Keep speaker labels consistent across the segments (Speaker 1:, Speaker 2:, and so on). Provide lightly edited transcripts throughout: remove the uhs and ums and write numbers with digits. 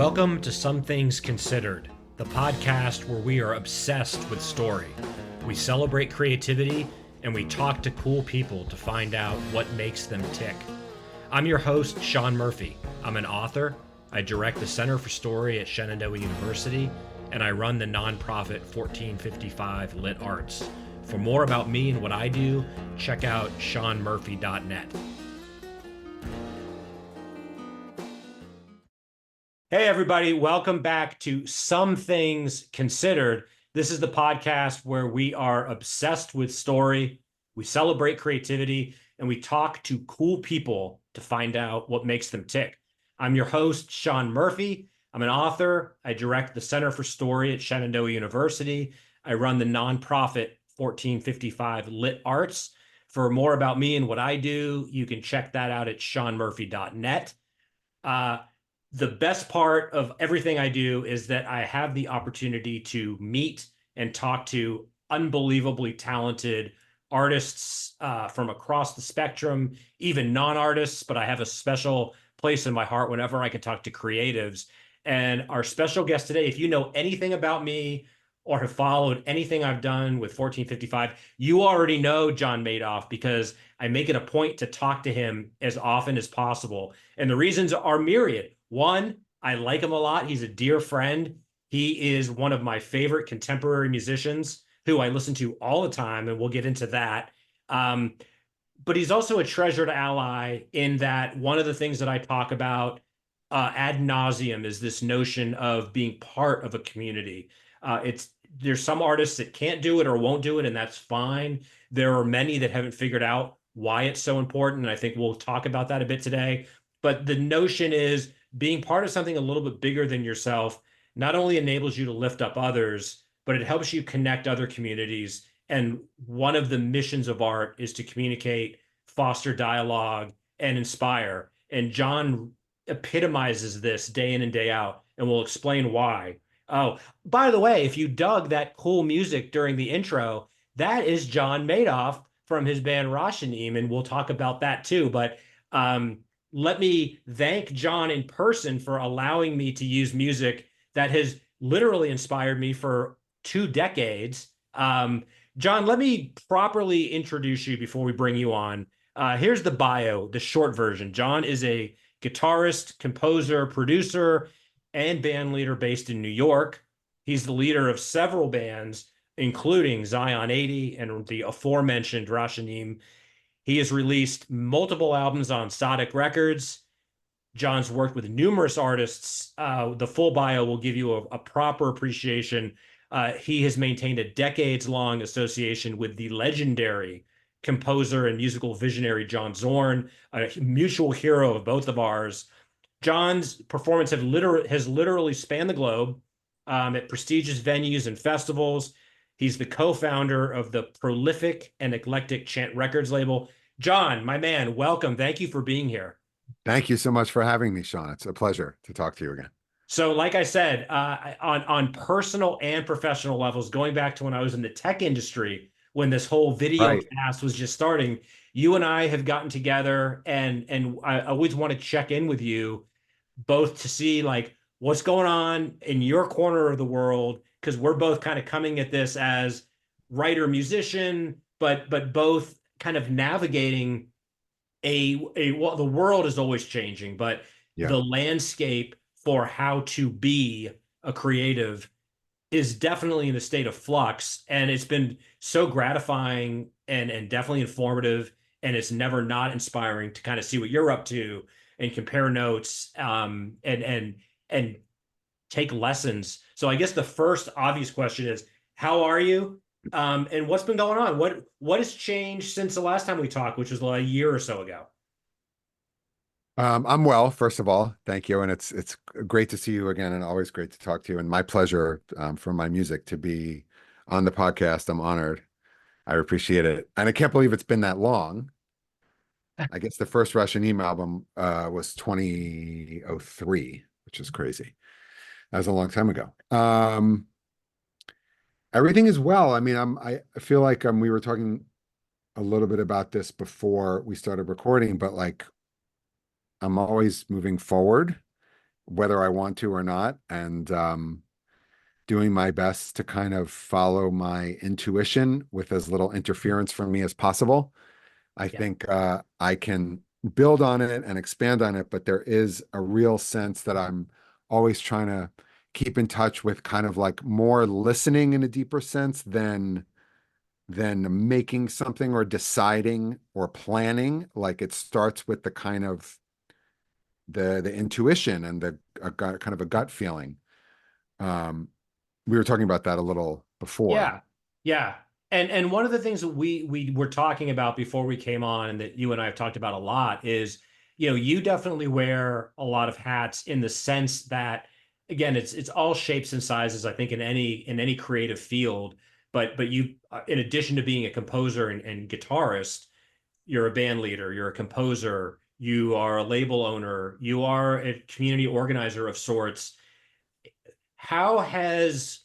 Speaker 1: Welcome to Some Things Considered, the podcast where we are obsessed with story. We celebrate creativity and we talk to cool people to find out what makes them tick. I'm your host, Sean Murphy. I'm an author. I direct the Center for Story at Shenandoah University, and I run the nonprofit 1455 Lit Arts. For more about me and what I do, check out seanmurphy.net. Hey, everybody. Welcome back to Some Things Considered. This is the podcast where we are obsessed with story, we celebrate creativity, and we talk to cool people to find out what makes them tick. I'm your host, Sean Murphy. I'm an author. I direct the Center for Story at Shenandoah University. I run the nonprofit 1455 Lit Arts. For more about me and what I do, you can check that out at seanmurphy.net. The best part of everything I do is that I have the opportunity to meet and talk to unbelievably talented artists from across the spectrum, even non-artists, but I have a special place in my heart whenever I can talk to creatives. And our special guest today, if you know anything about me or have followed anything I've done with 1455, you already know Jon Madof because I make it a point to talk to him as often as possible. And the reasons are myriad. One, I like him a lot. He's a dear friend. He is one of my favorite contemporary musicians who I listen to all the time, and we'll get into that. But he's also a treasured ally in that one of the things that I talk about ad nauseum is this notion of being part of a community. There's some artists that can't do it or won't do it, and that's fine. There are many that haven't figured out why it's so important, and I think we'll talk about that a bit today. But the notion is being part of something a little bit bigger than yourself not only enables you to lift up others, but it helps you connect other communities. And one of the missions of art is to communicate, foster dialogue, and inspire. And Jon epitomizes this day in and day out, and we'll explain why. Oh, by the way, if you dug that cool music during the intro, that is Jon Madof from his band Rashanim, and we'll talk about that too. But let me thank Jon in person for allowing me to use music that has literally inspired me for 2 decades. Jon, let me properly introduce you before we bring you on. Here's the bio, the short version. Jon is a guitarist, composer, producer, and band leader based in New York. He's the leader of several bands, including Zion80 and the aforementioned Rashanim. He has released multiple albums on Tzadik Records. Jon's worked with numerous artists. The full bio will give you a proper appreciation. He has maintained a decades-long association with the legendary composer and musical visionary John Zorn, a mutual hero of both of ours. Jon's performance has literally spanned the globe at prestigious venues and festivals. He's the co-founder of the prolific and eclectic CHANT Records label. Jon, my man, welcome. Thank you for being here.
Speaker 2: Thank you so much for having me, Sean. It's a pleasure to talk to you again.
Speaker 1: So like I said, on personal and professional levels, going back to when I was in the tech industry, when this whole video cast was just starting, you and I have gotten together and I always want to check in with you both to see like what's going on in your corner of the world, because we're both kind of coming at this as writer, musician, but both kind of navigating well, the world is always changing, but the landscape for how to be a creative is definitely in a state of flux. And it's been so gratifying and definitely informative. And it's never not inspiring to kind of see what you're up to and compare notes and take lessons. So I guess the first obvious question is, how are you? And what's been going on? What has changed since the last time we talked, which was like a year or so ago?
Speaker 2: I'm well, first of all, thank you. And it's great to see you again and always great to talk to you. And my pleasure for my music to be on the podcast. I'm honored. I appreciate it. And I can't believe it's been that long. I guess the first Rashanim album was 2003, which is crazy. That was a long time ago. Everything is well. I mean, I feel like we were talking a little bit about this before we started recording, but like I'm always moving forward whether I want to or not, and doing my best to kind of follow my intuition with as little interference from me as possible. I
Speaker 1: Yeah.
Speaker 2: think I can build on it and expand on it, but there is a real sense that I'm always trying to keep in touch with kind of like more listening in a deeper sense than making something or deciding or planning. Like it starts with the kind of the intuition and kind of a gut feeling. Um, we were talking about that a little before.
Speaker 1: Yeah. Yeah. And one of the things that we were talking about before we came on and that you and I have talked about a lot is, you definitely wear a lot of hats in the sense that, again, it's all shapes and sizes, I think, in any creative field. But you, in addition to being a composer and guitarist, you're a band leader, you're a composer, you are a label owner, you are a community organizer of sorts. How has,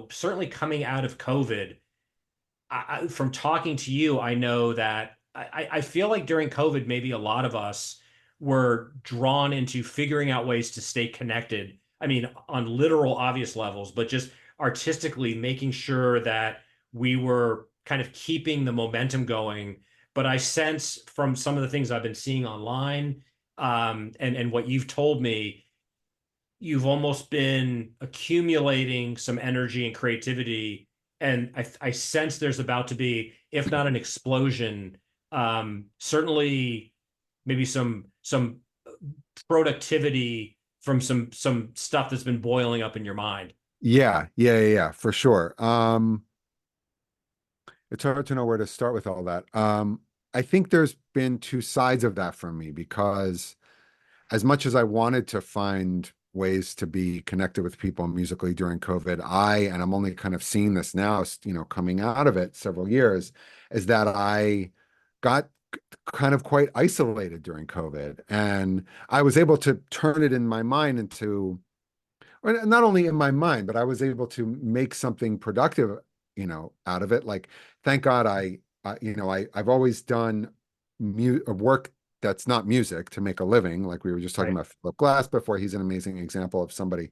Speaker 1: certainly coming out of COVID, from talking to you, I know that I feel like during COVID, maybe a lot of us were drawn into figuring out ways to stay connected. I mean, on literal, obvious levels, but just artistically making sure that we were kind of keeping the momentum going. But I sense from some of the things I've been seeing online, and what you've told me, you've almost been accumulating some energy and creativity. And I sense there's about to be, if not an explosion, certainly maybe some productivity from some stuff that's been boiling up in your mind.
Speaker 2: Yeah, for sure. It's hard to know where to start with all that. I think there's been two sides of that for me because as much as I wanted to find ways to be connected with people musically during COVID, and I'm only kind of seeing this now, coming out of it several years, is that I got kind of quite isolated during COVID. And I was able to turn it in my mind into, or not only in my mind, but I was able to make something productive, out of it. Like, thank God I've always done work that's not music to make a living. Like we were just talking
Speaker 1: Right.
Speaker 2: about Philip Glass before. He's an amazing example of somebody.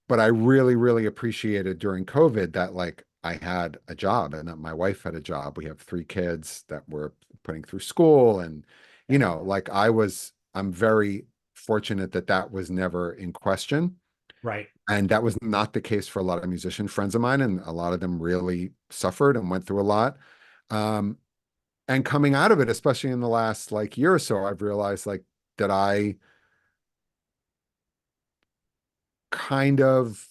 Speaker 2: But I really, really appreciated during COVID that like I had a job and that my wife had a job. We have three kids that we're putting through school. And,
Speaker 1: Yeah.
Speaker 2: like I'm very fortunate that that was never in question.
Speaker 1: Right.
Speaker 2: And that was not the case for a lot of musician friends of mine. And a lot of them really suffered and went through a lot. Um, and coming out of it, especially in the last like year or so, I've realized like that I kind of,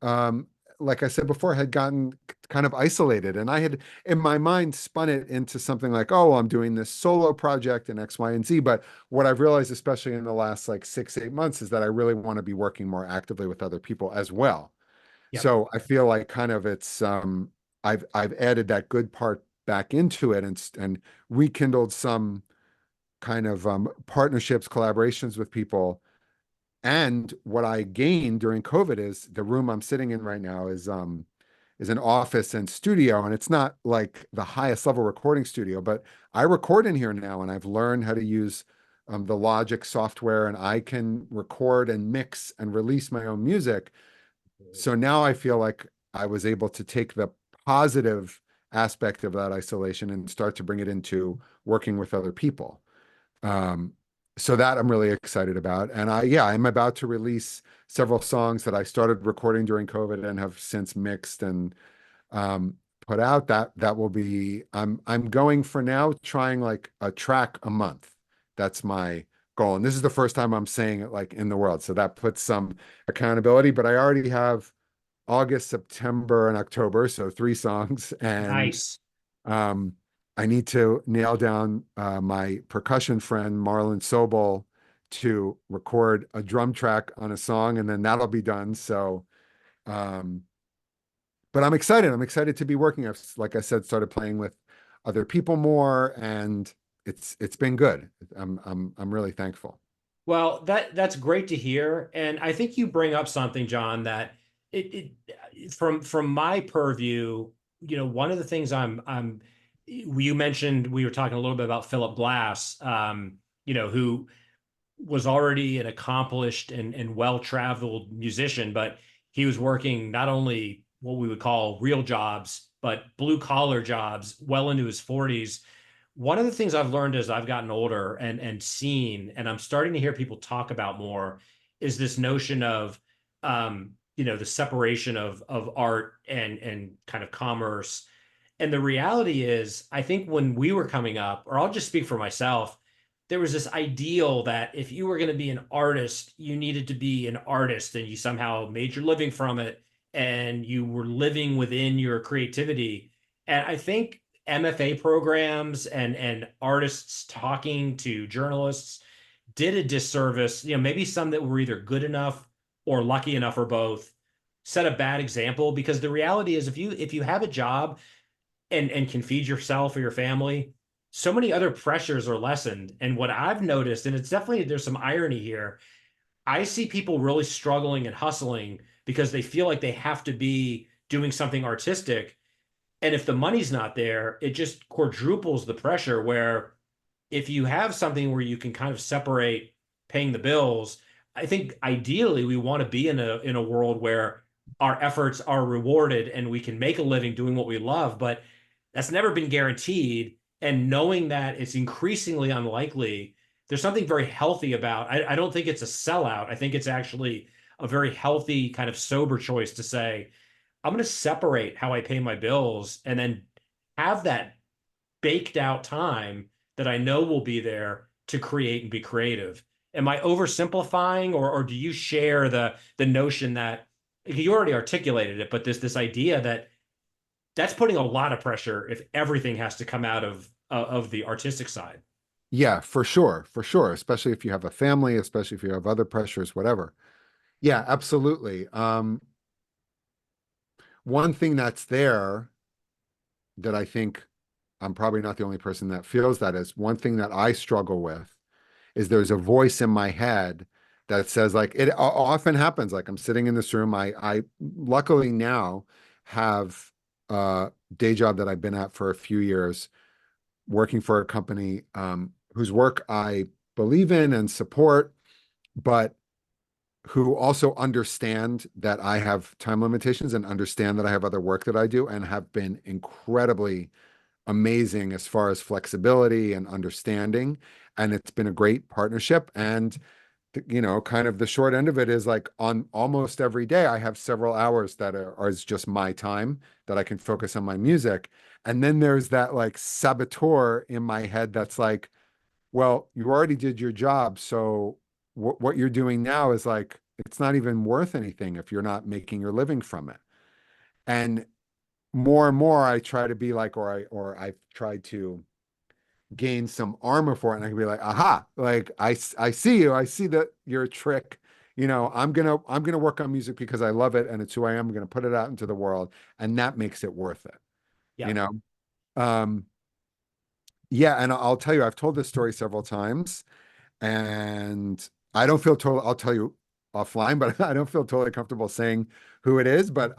Speaker 2: um, like I said before, had gotten kind of isolated, and I had in my mind spun it into something like, oh, I'm doing this solo project and X, Y, and Z. But what I've realized, especially in the last like 6, 8 months, is that I really want to be working more actively with other people as well.
Speaker 1: Yep.
Speaker 2: So I feel like kind of it's I've added that good part back into it and rekindled some kind of partnerships, collaborations with people. And what I gained during COVID is the room I'm sitting in right now is an office and studio, and it's not like the highest level recording studio, but I record in here now, and I've learned how to use the Logic software, and I can record and mix and release my own music. So now I feel like I was able to take the positive aspect of that isolation and start to bring it into working with other people. Um, so that I'm really excited about. And I'm about to release several songs that I started recording during COVID and have since mixed and um, put out. That will be, I'm going for now, trying like a track a month. That's my goal. And this is the first time I'm saying it like in the world. So that puts some accountability, but I already have August, September, and October, so 3 songs. And
Speaker 1: Nice.
Speaker 2: um, I need to nail down my percussion friend Marlon Sobel to record a drum track on a song, and then that'll be done. So, um, but I'm excited. I'm excited to be working. I've, like I said, started playing with other people more, and it's been good. I'm really thankful.
Speaker 1: Well, that's great to hear, and I think you bring up something, John, that from my purview, one of the things you mentioned, we were talking a little bit about Philip Glass, who was already an accomplished and well-traveled musician, but he was working not only what we would call real jobs, but blue collar jobs well into his 40s. One of the things I've learned as I've gotten older and seen, and I'm starting to hear people talk about more, is this notion of the separation of art and kind of commerce. And the reality is, I think when we were coming up, or I'll just speak for myself, there was this ideal that if you were going to be an artist, you needed to be an artist and you somehow made your living from it and you were living within your creativity. And I think MFA programs and artists talking to journalists did a disservice. Maybe some that were either good enough or lucky enough or both set a bad example, because the reality is if you have a job and can feed yourself or your family, so many other pressures are lessened. And what I've noticed, and it's definitely, there's some irony here, I see people really struggling and hustling because they feel like they have to be doing something artistic. And if the money's not there, it just quadruples the pressure. Where if you have something where you can kind of separate paying the bills, I think ideally we want to be in a world where our efforts are rewarded and we can make a living doing what we love, but that's never been guaranteed. And knowing that it's increasingly unlikely, there's something very healthy about. I don't think it's a sellout. I think it's actually a very healthy kind of sober choice to say, I'm going to separate how I pay my bills and then have that baked out time that I know will be there to create and be creative. Am I oversimplifying, or do you share the notion that you already articulated it, but this idea that that's putting a lot of pressure if everything has to come out of the artistic side?
Speaker 2: Yeah, for sure, for sure. Especially if you have a family, especially if you have other pressures, whatever. Yeah, absolutely. One thing that's there that I think I'm probably not the only person that feels that is one thing that I struggle with is there's a voice in my head that says like often happens. Like I'm sitting in this room. I luckily now have a day job that I've been at for a few years, working for a company whose work I believe in and support, but who also understand that I have time limitations and understand that I have other work that I do and have been incredibly amazing as far as flexibility and understanding. And it's been a great partnership. And, kind of the short end of it is like on almost every day, I have several hours that are just my time that I can focus on my music. And then there's that like saboteur in my head that's like, well, you already did your job. So what you're doing now is like, it's not even worth anything if you're not making your living from it. And more and more I try to be like, I've tried to gain some armor for it. And I can be like, aha, like I see you. I see that you're a trick. I'm gonna work on music because I love it and it's who I am. I'm gonna put it out into the world. And that makes it worth it, you
Speaker 1: Yeah.
Speaker 2: know? Um, yeah, and I'll tell you, I've told this story several times. And I don't feel total, I'll tell you offline, but I don't feel totally comfortable saying who it is. But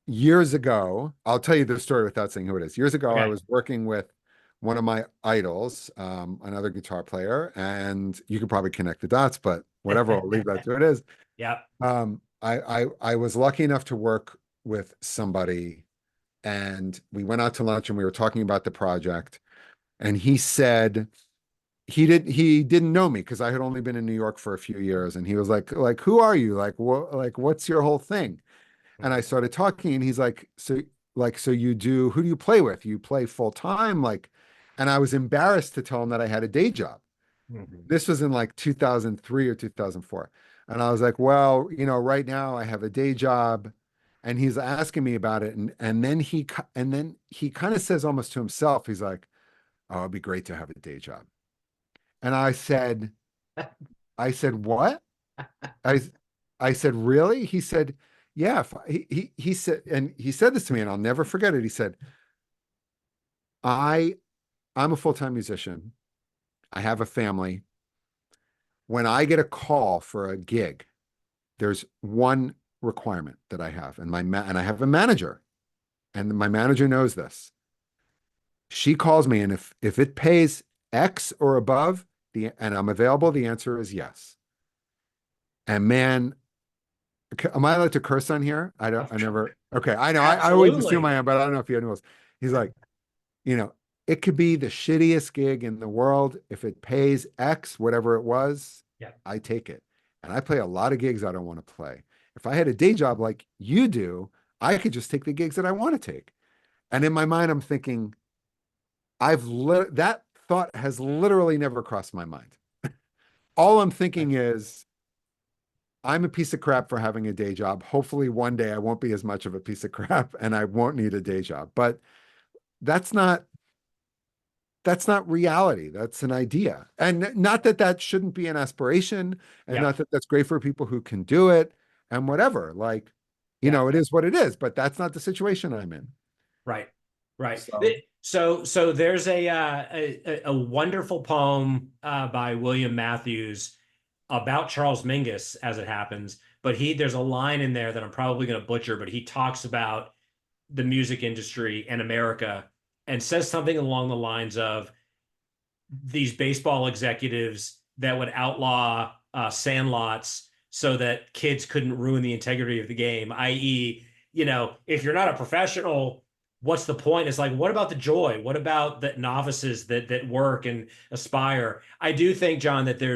Speaker 2: years ago, I'll tell you the story without saying who it is. Years ago, I
Speaker 1: Okay.
Speaker 2: was working with one of my idols, another guitar player, and you could probably connect the dots, but whatever, I'll leave that to it is.
Speaker 1: Yeah.
Speaker 2: I was lucky enough to work with somebody, and we went out to lunch and we were talking about the project, and he said, he didn't know me because I had only been in New York for a few years, and he was like who are you, what's your whole thing? And I started talking, and he's like, so you do, who do you play with? You play full time, like, and I was embarrassed to tell him that I had a day job.
Speaker 1: Mhm.
Speaker 2: This was in like 2003 or 2004, and I was like, well, right now I have a day job, and he's asking me about it, and then he kind of says almost to himself, he's like, oh, it'd be great to have a day job. And I said, what? I I said, really? He said, yeah. He said, and he said this to me, and I'll never forget it. He said, I I'm a full-time musician. I have a family. When I get a call for a gig, there's one requirement that I have, and I have a manager, and my manager knows this. She calls me, and if it pays X or above, and I'm available, the answer is yes. And man, am I allowed to curse on here? I never, okay. I know, I always assume I
Speaker 1: Absolutely.
Speaker 2: am, but I don't know if you know. He's like, you know, it could be the shittiest gig in the world. If it pays X, whatever it was,
Speaker 1: Yeah.
Speaker 2: I take it. And I play a lot of gigs I don't want to play. If I had a day job like you do, I could just take the gigs that I want to take. And in my mind, I'm thinking, that thought has literally never crossed my mind. All I'm thinking is, I'm a piece of crap for having a day job. Hopefully, one day I won't be as much of a piece of crap and I won't need a day job. But that's not reality. That's an idea. And not that that shouldn't be an aspiration, and
Speaker 1: Yeah.
Speaker 2: not that that's great for people who can do it and whatever. Like,
Speaker 1: Yeah.
Speaker 2: it is what it is, but that's not the situation I'm in.
Speaker 1: Right. Right.
Speaker 2: So,
Speaker 1: So there's a wonderful poem by William Matthews about Charles Mingus, as it happens. But there's a line in there that I'm probably going to butcher, but he talks about the music industry and America and says something along the lines of these baseball executives that would outlaw sandlots so that kids couldn't ruin the integrity of the game, i.e., if you're not a professional, what's the point? It's like, what about the joy? What about the novices that work and aspire? I do think, John, that there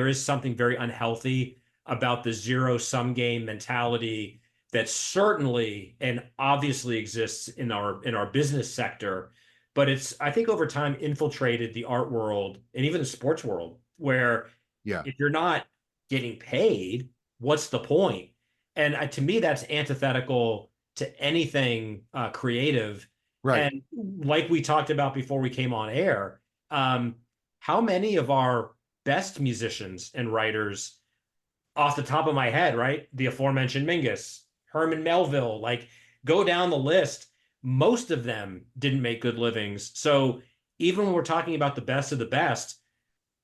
Speaker 1: is something very unhealthy about the zero sum game mentality that certainly and obviously exists in our business sector, but it's, I think, over time infiltrated the art world and even the sports world, where
Speaker 2: yeah,
Speaker 1: if you're not getting paid, what's the point? And to me, that's antithetical to anything creative.
Speaker 2: right.
Speaker 1: And like we talked about before we came on air, um, how many of our best musicians and writers, off the top of my head, right? The aforementioned Mingus, Herman Melville, like go down the list. Most of them didn't make good livings. So even when we're talking about the best of the best,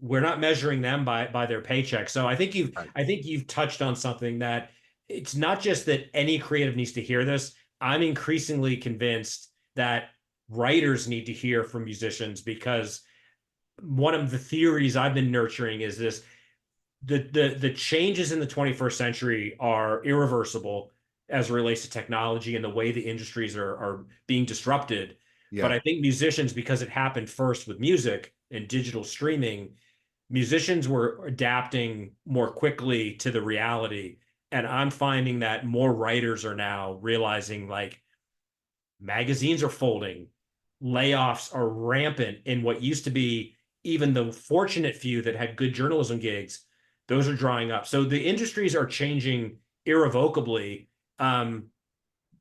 Speaker 1: we're not measuring them by their paycheck. So
Speaker 2: Right.
Speaker 1: I think you've touched on something that it's not just that any creative needs to hear this. I'm increasingly convinced that writers need to hear from musicians, because one of the theories I've been nurturing is this: the changes in the 21st century are irreversible as it relates to technology and the way the industries are being disrupted. But
Speaker 2: Yeah.
Speaker 1: I think musicians, because it happened first with music and digital streaming, musicians were adapting more quickly to the reality. And I'm finding that more writers are now realizing, like, magazines are folding, layoffs are rampant in what used to be even the fortunate few that had good journalism gigs. Those are drying up. So the industries are changing irrevocably. Um,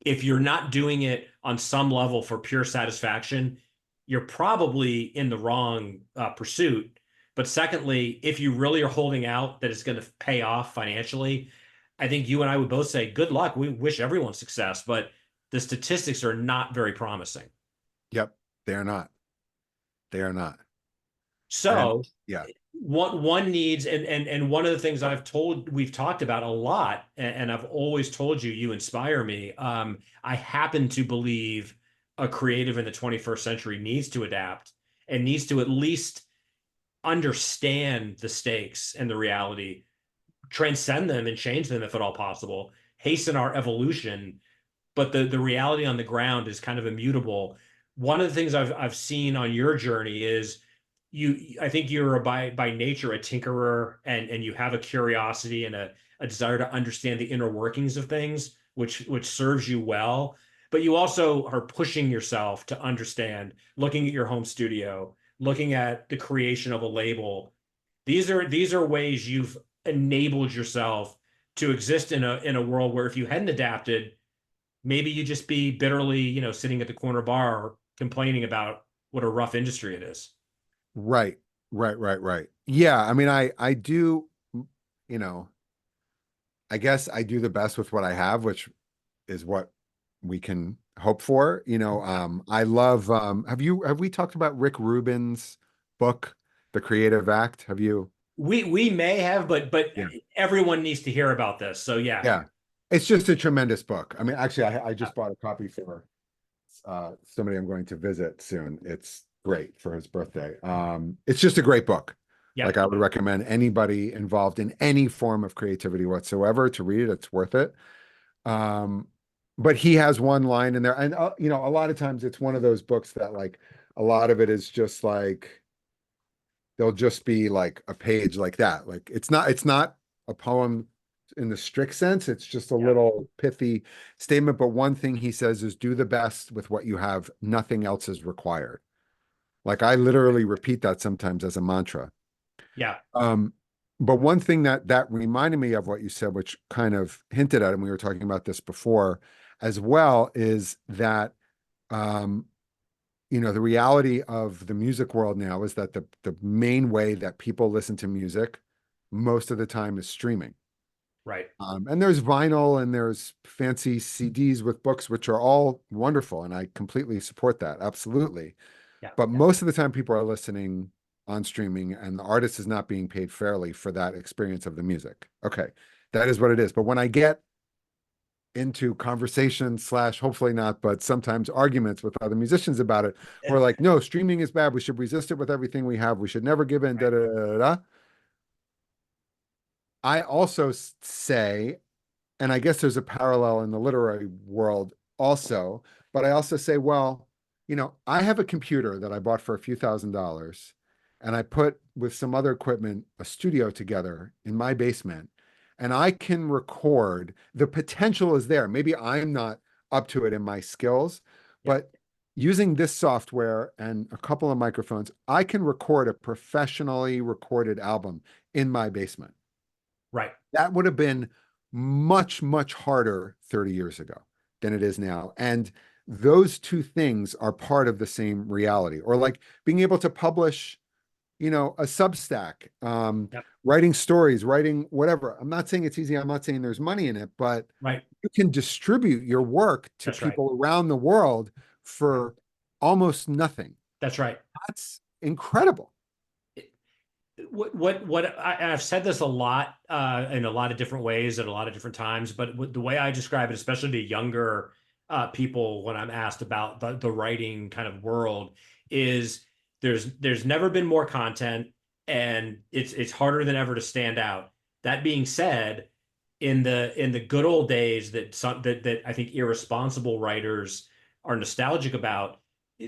Speaker 1: if you're not doing it on some level for pure satisfaction, you're probably in the wrong pursuit. But secondly, if you really are holding out that it's going to pay off financially, I think you and I would both say good luck. We wish everyone success, but the statistics are not very promising.
Speaker 2: Yep. They are not. They are not. And
Speaker 1: So
Speaker 2: yeah,
Speaker 1: one needs, and one of the things we've talked about a lot, and I've always told you, you inspire me. I happen to believe a creative in the 21st century needs to adapt and needs to at least understand the stakes and the reality, transcend them and change them if at all possible, hasten our evolution. But the reality on the ground is kind of immutable. One of the things I've seen on your journey is I think you're by nature a tinkerer, and you have a curiosity and a desire to understand the inner workings of things, which serves you well. But you also are pushing yourself to understand, looking at your home studio, looking at the creation of a label. These are ways you've enabled yourself to exist in a world where if you hadn't adapted, maybe you just be bitterly, sitting at the corner bar complaining about what a rough industry it is.
Speaker 2: right. Right, right, right. Yeah, I mean, I do, you know, I guess I do the best with what I have, which is what we can hope for. I love have we talked about Rick Rubin's book, The Creative Act? Have you?
Speaker 1: We may have, but
Speaker 2: Yeah.
Speaker 1: everyone needs to hear about this. So yeah.
Speaker 2: Yeah. It's just a tremendous book. I mean, actually, I just bought a copy for somebody I'm going to visit soon. It's great for his birthday. It's just a great book.
Speaker 1: Yep.
Speaker 2: Like I would recommend anybody involved in any form of creativity whatsoever to read it. It's worth it. Um, but he has one line in there, and you know, a lot of times it's one of those books that like a lot of it is just like there'll just be like a page like that. Like it's not a poem in the strict sense. It's just a
Speaker 1: Yeah.
Speaker 2: little pithy statement. But one thing he says is do the best with what you have. Nothing else is required. Like I literally repeat that sometimes as a mantra.
Speaker 1: Yeah.
Speaker 2: Um, but one thing that reminded me of what you said, which kind of hinted at, and we were talking about this before as well, is that um, you know, the reality of the music world now is that the main way that people listen to music most of the time is streaming.
Speaker 1: Right.
Speaker 2: And there's vinyl and there's fancy CDs with books, which are all wonderful, and I completely support that, absolutely.
Speaker 1: Yeah.
Speaker 2: But most of the time, people are listening on streaming, and the artist is not being paid fairly for that experience of the music. Okay, that is what it is. But when I get into conversation slash hopefully not, but sometimes arguments with other musicians about it, who are like, no, streaming is bad. We should resist it with everything we have. We should never give in. Da,
Speaker 1: Right.
Speaker 2: da, da, da, da. I also say, and I guess there's a parallel in the literary world also, but I also say, well, you know, I have a computer that I bought for a few $1,000s, and I put with some other equipment a studio together in my basement, and I can record. The potential is there. Maybe I'm not up to it in my skills,
Speaker 1: Yep.
Speaker 2: but using this software and a couple of microphones, I can record a professionally recorded album in my basement.
Speaker 1: Right.
Speaker 2: That would have been much, much harder 30 years ago than it is now. And those two things are part of the same reality. Or like being able to publish, you know, a Substack,
Speaker 1: Yep.
Speaker 2: writing stories, writing whatever. I'm not saying it's easy. I'm not saying there's money in it, but
Speaker 1: Right.
Speaker 2: you can distribute your work to
Speaker 1: That's right.
Speaker 2: people around the world for almost nothing.
Speaker 1: That's right.
Speaker 2: That's incredible.
Speaker 1: I've said this a lot in a lot of different ways at a lot of different times, but the way I describe it, especially to younger people, when I'm asked about the writing kind of world, is there's never been more content, and it's harder than ever to stand out. That being said, in the good old days that I think irresponsible writers are nostalgic about,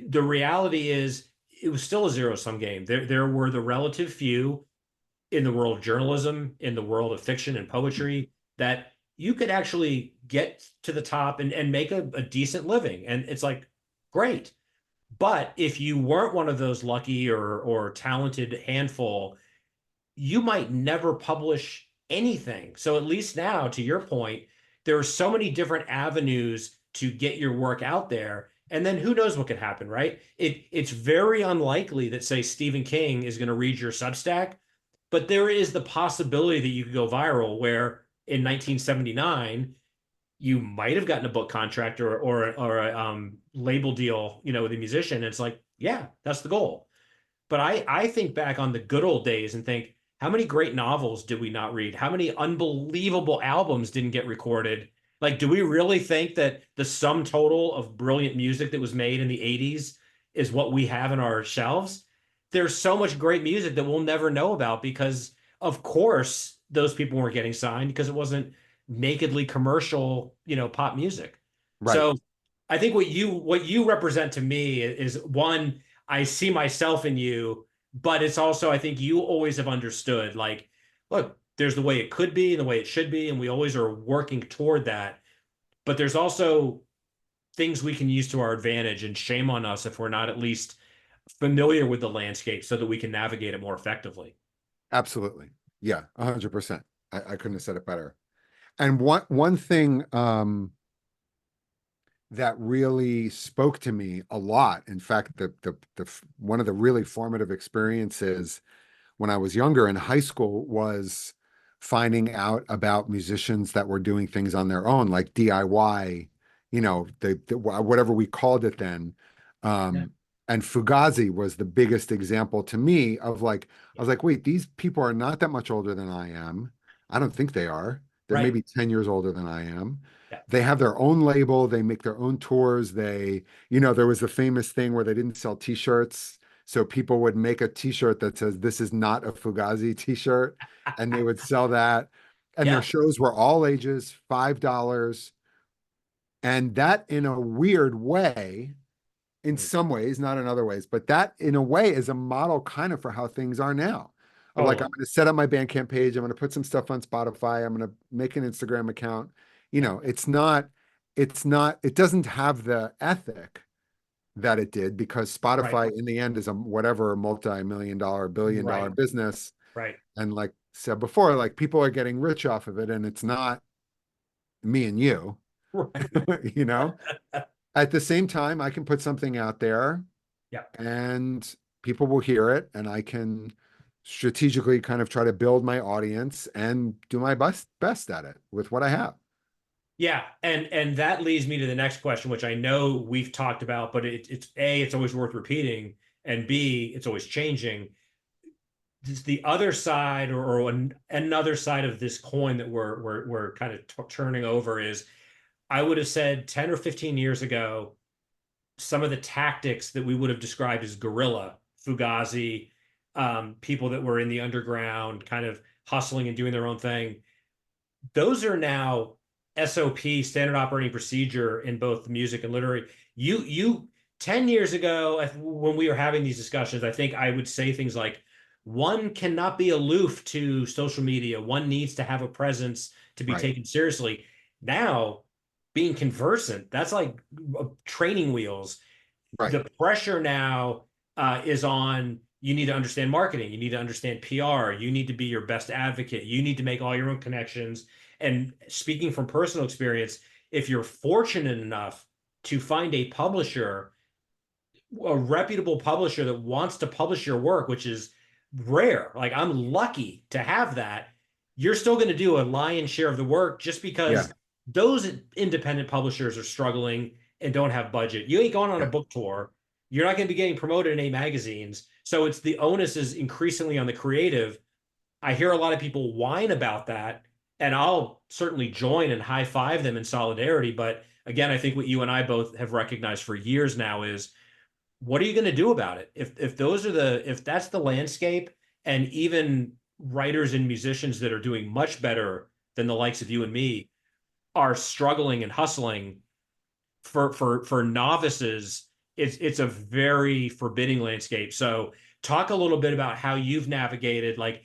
Speaker 1: the reality is it was still a zero-sum game. There were the relative few in the world of journalism, in the world of fiction and poetry, that you could actually get to the top and make a decent living. And it's like, great. But if you weren't one of those lucky or talented handful, you might never publish anything. So at least now, to your point, there are so many different avenues to get your work out there. And then who knows what could happen, right? It's very unlikely that, say, Stephen King is going to read your Substack, but there is the possibility that you could go viral where in 1979, you might have gotten a book contract or a label deal, with a musician. And it's like, yeah, that's the goal. But I think back on the good old days and think, how many great novels did we not read? How many unbelievable albums didn't get recorded? Like, do we really think that the sum total of brilliant music that was made in the 80s is what we have in our shelves? There's so much great music that we'll never know about because, of course, those people weren't getting signed because it wasn't nakedly commercial, pop music.
Speaker 2: Right.
Speaker 1: So I think what you represent to me is one, I see myself in you, but it's also, I think you always have understood, like, look, there's the way it could be and the way it should be, and we always are working toward that. But there's also things we can use to our advantage, and shame on us if we're not at least familiar with the landscape so that we can navigate it more effectively.
Speaker 2: Absolutely. Yeah, 100%. I couldn't have said it better. And one thing that really spoke to me a lot, in fact, the one of the really formative experiences when I was younger in high school was finding out about musicians that were doing things on their own, like DIY, whatever we called it then.
Speaker 1: Yeah.
Speaker 2: And Fugazi was the biggest example to me of like, I
Speaker 1: Yeah.
Speaker 2: was like, wait, these people are not that much older than I am. I don't think they are. They're
Speaker 1: Right.
Speaker 2: maybe 10 years older than I am.
Speaker 1: Yeah.
Speaker 2: They have their own label. They make their own tours. There was the famous thing where they didn't sell t-shirts. So people would make a t-shirt that says, "This is not a Fugazi t-shirt," and they would sell that. And their
Speaker 1: Yeah.
Speaker 2: shows were all ages, $5. And that, in a weird way, in
Speaker 1: Mm.
Speaker 2: some ways, not in other ways, but that in a way is a model kind of for how things are now. Of like, I'm
Speaker 1: Totally.
Speaker 2: going to set up my Bandcamp page, I'm going to put some stuff on Spotify, I'm going to make an Instagram account. You
Speaker 1: Yeah.
Speaker 2: know, it doesn't have the ethic that it did, because
Speaker 1: Right.
Speaker 2: Spotify in the end is a whatever multi-million dollar, billion-dollar
Speaker 1: Right.
Speaker 2: business.
Speaker 1: Right.
Speaker 2: And like said before, like people are getting rich off of it, and it's not me and you,
Speaker 1: Right.
Speaker 2: you know? At the same time, I can put something out there
Speaker 1: Yeah.
Speaker 2: and people will hear it, and I can strategically kind of try to build my audience and do my best at it with what I have.
Speaker 1: Yeah, and that leads me to the next question, which I know we've talked about, but it's A, it's always worth repeating, and B, it's always changing. It's the other side, or another side of this coin that we're kind of turning over is, I would have said 10 or 15 years ago, some of the tactics that we would have described as guerrilla, Fugazi, people that were in the underground, kind of hustling and doing their own thing, those are now SOP, standard operating procedure, in both music and literary. You 10 years ago, when we were having these discussions, I think I would say things like, one cannot be aloof to social media. One needs to have a presence to be
Speaker 2: Right.
Speaker 1: taken seriously. Now, being conversant, that's like training wheels.
Speaker 2: Right.
Speaker 1: The pressure now is on, you need to understand marketing, you need to understand PR, you need to be your best advocate, you need to make all your own connections. And speaking from personal experience, if you're fortunate enough to find a publisher, a reputable publisher that wants to publish your work, which is rare, like I'm lucky to have that, you're still going to do a lion's share of the work, just
Speaker 2: Yeah.
Speaker 1: because those independent publishers are struggling and don't have budget. You ain't going on a
Speaker 2: Yeah.
Speaker 1: book tour. You're not going to be getting promoted in A magazines. So it's, the onus is increasingly on the creative. I hear a lot of people whine about that, and I'll certainly join and high five them in solidarity. But again, I think what you and I both have recognized for years now is, what are you going to do about it? If those are if that's the landscape, and even writers and musicians that are doing much better than the likes of you and me are struggling and hustling, for novices, it's a very forbidding landscape. So talk a little bit about how you've navigated, like,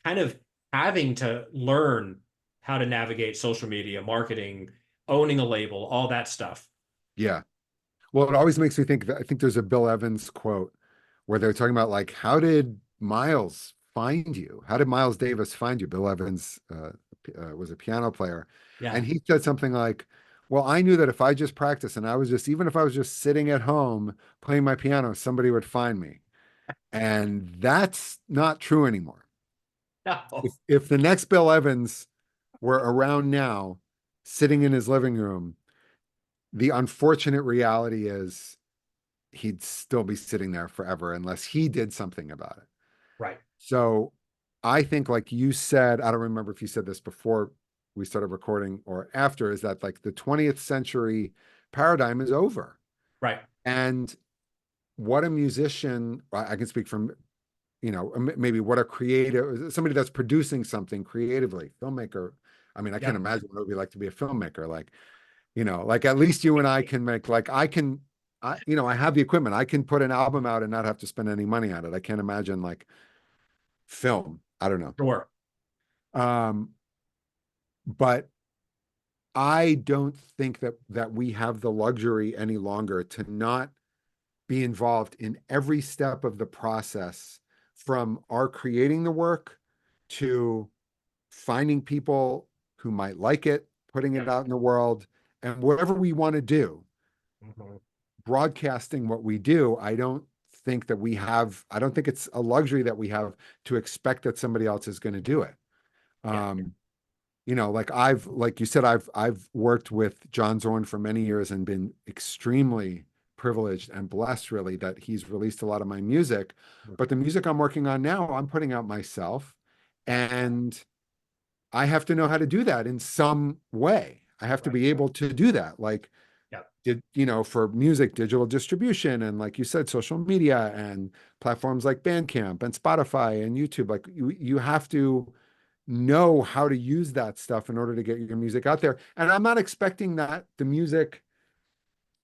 Speaker 1: kind of having to learn how to navigate social media, marketing, owning a label, all that stuff.
Speaker 2: Yeah. Well, it always makes me think that I think there's a Bill Evans quote where they're talking about like, how did Miles find you? How did Miles Davis find you? Bill Evans was a piano player.
Speaker 1: Yeah.
Speaker 2: And he said something like, well, I knew that if I just practiced and I was just, even if I was just sitting at home playing my piano, somebody would find me. And that's not true anymore.
Speaker 1: No.
Speaker 2: If the next Bill Evans were around now, sitting in his living room, the unfortunate reality is he'd still be sitting there forever unless he did something about it.
Speaker 1: Right.
Speaker 2: So I think, like you said, I don't remember if you said this before we started recording or after, is that like the 20th century paradigm is over.
Speaker 1: Right.
Speaker 2: And what a musician, I can speak from, you know, maybe what a creative, somebody that's producing something creatively, filmmaker. I mean, I can't
Speaker 1: Yep.
Speaker 2: imagine what it would be like to be a filmmaker. Like, you know, like at least you and I can make, like you know, I have the equipment. I can put an album out and not have to spend any money on it. I can't imagine like film. I don't know.
Speaker 1: Sure.
Speaker 2: Um, but I don't think that we have the luxury any longer to not be involved in every step of the process, from our creating the work to finding people who might like it, putting it
Speaker 1: Yep.
Speaker 2: out in the world, and whatever we want to do,
Speaker 1: Mhm.
Speaker 2: broadcasting what we do. I don't think it's a luxury that we have to expect that somebody else is going to do it.
Speaker 1: Yeah.
Speaker 2: Um, you know, like you said, I've worked with John Zorn for many years and been extremely privileged and blessed, really, that he's released a lot of my music. But the music I'm working on now, I'm putting out myself, and I have to know how to do that in some way. I have to
Speaker 1: Right.
Speaker 2: be able to do that. Like
Speaker 1: Yep.
Speaker 2: did, for music, digital distribution, and like you said, social media and platforms like Bandcamp and Spotify and YouTube. Like you have to know how to use that stuff in order to get your music out there. And I'm not expecting that the music,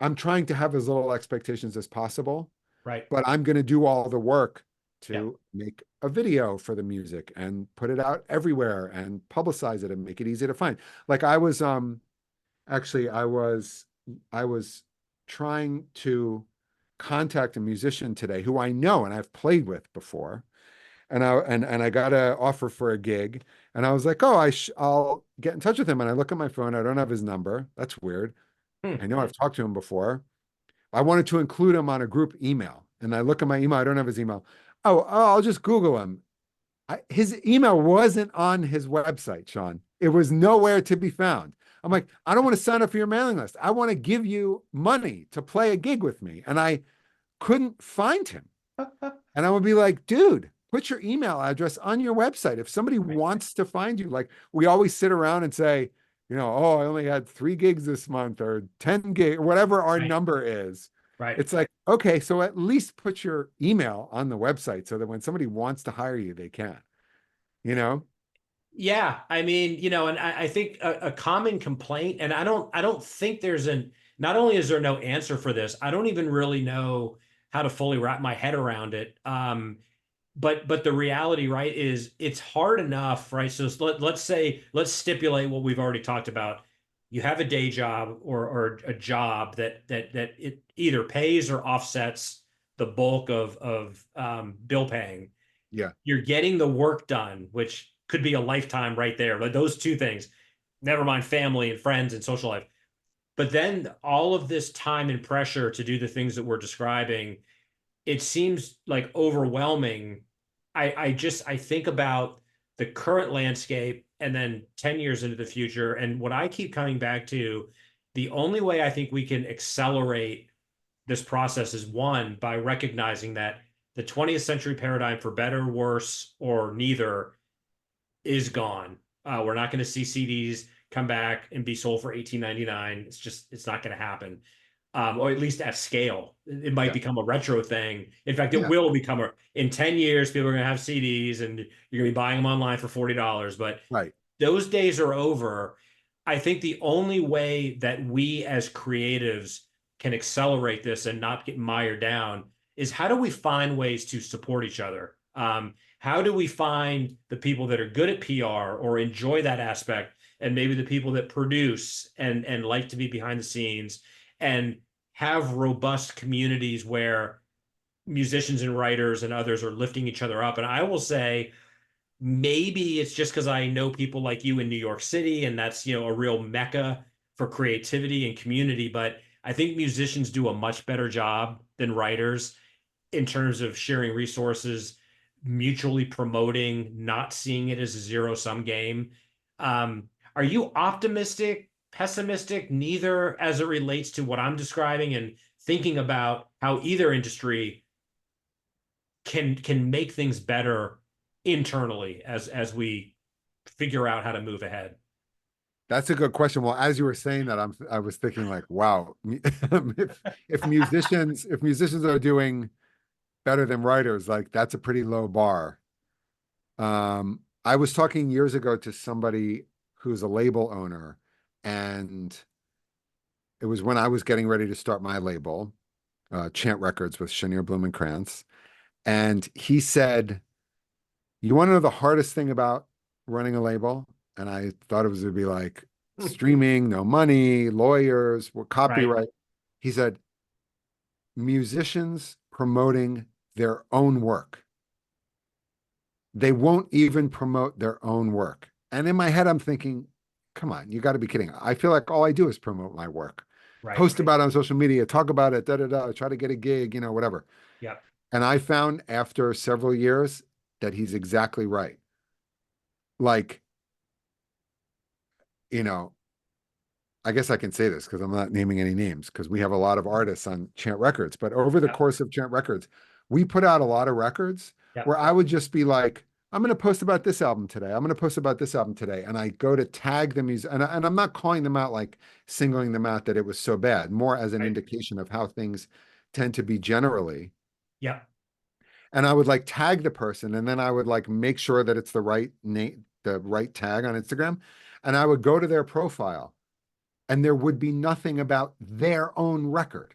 Speaker 2: I'm trying to have as little expectations as possible,
Speaker 1: Right.
Speaker 2: but I'm going to do all the work
Speaker 1: Yeah.
Speaker 2: to make a video for the music and put it out everywhere and publicize it and make it easy to find. Like actually I was trying to contact a musician today who I know and I've played with before. And I got an offer for a gig, and I was like, "Oh, I'll get in touch with him." And I look at my phone, I don't have his number. That's weird.
Speaker 1: Hmm.
Speaker 2: I know I've talked to him before. I wanted to include him on a group email, and I look at my email, I don't have his email. Oh, I'll just Google him. His email wasn't on his website, Sean. It was nowhere to be found. I'm like, I don't want to sign up for your mailing list. I want to give you money to play a gig with me. And I couldn't find him. And I would be like, dude, put your email address on your website. If somebody
Speaker 1: Right.
Speaker 2: wants to find you, like we always sit around and say, oh, I only had 3 gigs this month or 10 gigs, whatever our
Speaker 1: Right.
Speaker 2: number is.
Speaker 1: Right.
Speaker 2: It's like, okay, so at least put your email on the website so that when somebody wants to hire you, they can, you know?
Speaker 1: Yeah, I mean, and I think a common complaint, and I don't think not only is there no answer for this, I don't even really know how to fully wrap my head around it. But the reality, right, is it's hard enough, right? So let's stipulate what we've already talked about. You have a day job or a job that it either pays or offsets the bulk of bill paying.
Speaker 2: Yeah.
Speaker 1: You're getting the work done, which could be a lifetime right there. But those two things, never mind family and friends and social life. But then all of this time and pressure to do the things that we're describing, it seems like overwhelming. I think about the current landscape and then 10 years into the future. And what I keep coming back to, the only way I think we can accelerate this process is one, by recognizing that the 20th century paradigm, for better, worse, or neither, is gone. We're not going to see CDs come back and be sold for $18.99. It's not going to happen. Or at least at scale. It might
Speaker 2: Yeah.
Speaker 1: become a retro thing. In fact, it
Speaker 2: Yeah.
Speaker 1: will become in 10 years, people are going to have CDs and you're going to be buying them online for $40. But
Speaker 2: Right.
Speaker 1: those days are over. I think the only way that we as creatives can accelerate this and not get mired down is, how do we find ways to support each other? How do we find the people that are good at PR or enjoy that aspect, and maybe the people that produce and like to be behind the scenes, and have robust communities where musicians and writers and others are lifting each other up? And I will say, maybe it's just because I know people like you in New York City, and that's, a real mecca for creativity and community. But I think musicians do a much better job than writers in terms of sharing resources, mutually promoting, not seeing it as a zero-sum game. Are you optimistic, pessimistic, neither, as it relates to what I'm describing, and thinking about how either industry can make things better internally as we figure out how to move ahead?
Speaker 2: That's a good question. Well, as you were saying that, I was thinking like, wow, if musicians are doing better than writers, like that's a pretty low bar. I was talking years ago to somebody who's a label owner, and it was when I was getting ready to start my label, CHANT Records with Chenier Blumenkrantz. And he said, "You want to know the hardest thing about running a label?" And I thought it was going to be like streaming, no money, lawyers,
Speaker 1: Right,
Speaker 2: copyright. He said, musicians promoting their own work. They won't even promote their own work. And in my head, I'm thinking, come on, you got to be kidding. I feel like all I do is promote my work,
Speaker 1: right.
Speaker 2: post about it on social media, talk about it, da da da, try to get a gig, whatever.
Speaker 1: Yep.
Speaker 2: And I found after several years that he's exactly right. Like, you know, I guess I can say this because I'm not naming any names, because we have a lot of artists on Chant Records. But over the
Speaker 1: Yep.
Speaker 2: course of Chant Records, we put out a lot of records
Speaker 1: Yep.
Speaker 2: where I would just be like, I'm going to post about this album today. I'm going to post about this album today. And I go to tag the music, and I'm not calling them out, like singling them out that it was so bad, more as an
Speaker 1: Right.
Speaker 2: indication of how things tend to be generally.
Speaker 1: Yeah.
Speaker 2: And I would like tag the person, and then I would like make sure that it's the right name, the right tag on Instagram. And I would go to their profile, and there would be nothing about their own record.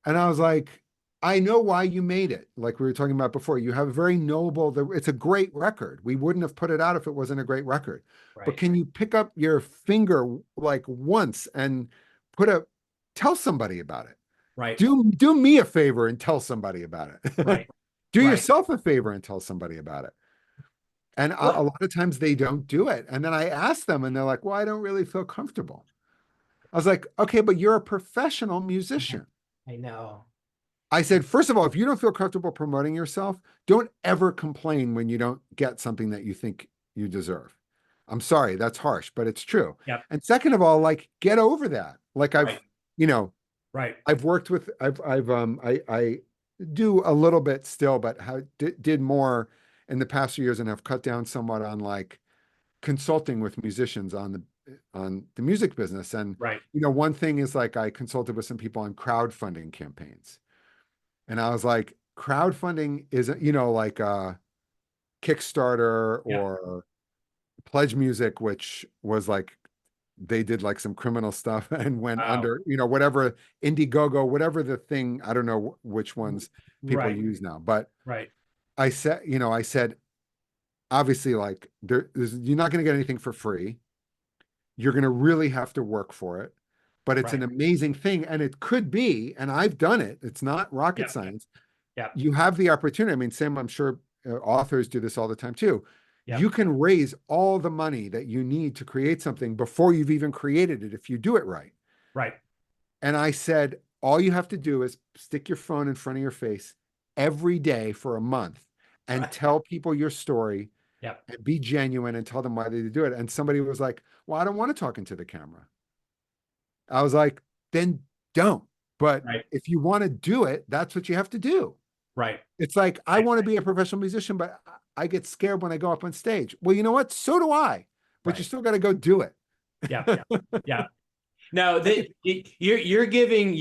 Speaker 2: And I was like, I know why you made it. Like we were talking about before, you have a very noble, it's a great record. We wouldn't have put it out if it wasn't a great record. But
Speaker 1: Right.
Speaker 2: can you pick up your finger like once and put a, tell somebody about it?
Speaker 1: Right.
Speaker 2: Do me a favor and tell somebody about it.
Speaker 1: Right.
Speaker 2: Do
Speaker 1: Right.
Speaker 2: yourself a favor and tell somebody about it. And a
Speaker 1: What?
Speaker 2: lot of times they don't do it. And then I ask them and they're like, well, I don't really feel comfortable. I was like, okay, but you're a professional musician.
Speaker 1: I know.
Speaker 2: I said, first of all, if you don't feel comfortable promoting yourself, don't ever complain when you don't get something that you think you deserve. I'm sorry, that's harsh, but it's true.
Speaker 1: Yep.
Speaker 2: And second of all, like get over that. Like
Speaker 1: Right.
Speaker 2: you know,
Speaker 1: Right.
Speaker 2: I've worked with, I do a little bit still, but did more in the past few years and have cut down somewhat on like consulting with musicians on the music business. And,
Speaker 1: Right.
Speaker 2: one thing is like I consulted with some people on crowdfunding campaigns. And I was like, crowdfunding isn't, like Kickstarter
Speaker 1: Yeah.
Speaker 2: or Pledge Music, which was like they did like some criminal stuff and went
Speaker 1: Wow.
Speaker 2: under, whatever Indiegogo, whatever the thing, I don't know which ones people
Speaker 1: Right.
Speaker 2: use now. But
Speaker 1: Right.
Speaker 2: I said, obviously, like you're not going to get anything for free. You're going to really have to work for it. But it's
Speaker 1: Right.
Speaker 2: an amazing thing. And it could be, and I've done it. It's not rocket
Speaker 1: Yeah.
Speaker 2: science.
Speaker 1: Yeah.
Speaker 2: You have the opportunity. I mean, Sam, I'm sure authors do this all the time too.
Speaker 1: Yeah.
Speaker 2: You can raise all the money that you need to create something before you've even created it if you do it right.
Speaker 1: Right.
Speaker 2: And I said, all you have to do is stick your phone in front of your face every day for a month and
Speaker 1: Right.
Speaker 2: tell people your story
Speaker 1: Yeah.
Speaker 2: and be genuine and tell them why they do it. And somebody was like, well, I don't want to talk into the camera. I was like, then don't. But
Speaker 1: Right.
Speaker 2: if you want to do it, that's what you have to do.
Speaker 1: Right.
Speaker 2: It's like, I want to be a professional musician, but I get scared when I go up on stage. Well, you know what? So do I, but you
Speaker 1: Right.
Speaker 2: still got to go do it.
Speaker 1: Yeah. Yeah. Yeah. No, you're giving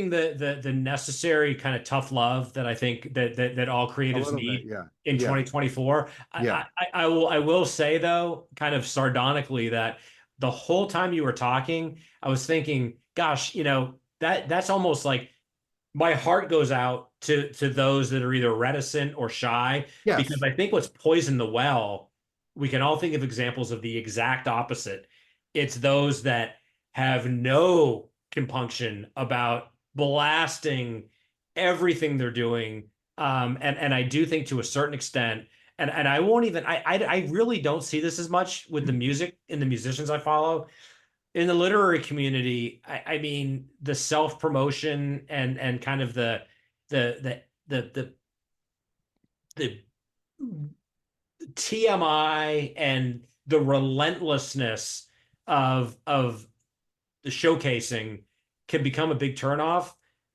Speaker 1: the necessary kind of tough love that I think that all
Speaker 2: A
Speaker 1: creatives
Speaker 2: little bit.
Speaker 1: need
Speaker 2: Yeah.
Speaker 1: in
Speaker 2: Yeah.
Speaker 1: 2024.
Speaker 2: Yeah.
Speaker 1: I will say though, kind of sardonically, that the whole time you were talking, I was thinking, gosh, that's almost like my heart goes out to those that are either reticent or shy, because
Speaker 2: Yes.
Speaker 1: I think what's poisoned the well, we can all think of examples of the exact opposite. It's those that have no compunction about blasting everything they're doing. And I do think to a certain extent, and I won't even I really don't see this as much with the music and the musicians I follow. In the literary community, I mean the self-promotion and kind of the the the TMI and the relentlessness of the showcasing can become a big turnoff,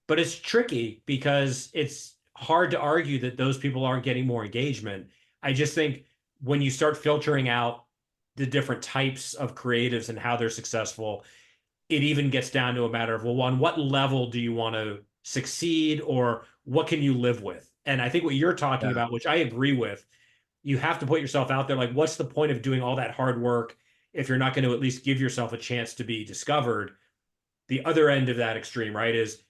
Speaker 1: but it's tricky because it's hard to argue that those people aren't getting more engagement. I just think when you start filtering out the different types of creatives and how they're successful, it even gets down to a matter of, well, on what level do you want to succeed, or what can you live with? And I think what you're talking
Speaker 2: Yeah.
Speaker 1: about, which I agree with, you have to put yourself out there. Like, what's the point of doing all that hard work if you're not going to at least give yourself a chance to be discovered? The other end of that extreme, right, is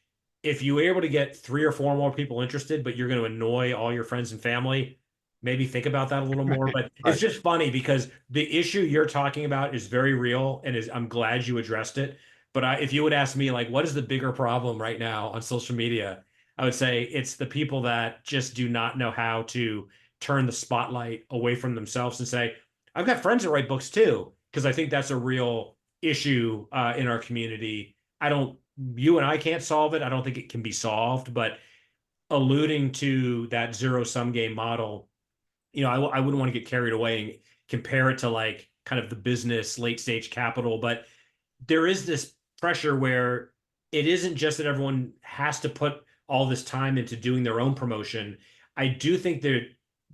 Speaker 1: if you were able to get 3 or 4 more people interested, but you're going to annoy all your friends and family, maybe think about that a little more. But it's
Speaker 2: Right.
Speaker 1: just funny because the issue you're talking about is very real, and I'm glad you addressed it. But if you would ask me, like, what is the bigger problem right now on social media? I would say it's the people that just do not know how to turn the spotlight away from themselves and say, I've got friends that write books too, because I think that's a real issue in our community. You and I can't solve it. I don't think it can be solved, but alluding to that zero sum game model, I wouldn't want to get carried away and compare it to like kind of the business late stage capital, but there is this pressure where it isn't just that everyone has to put all this time into doing their own promotion. I do think that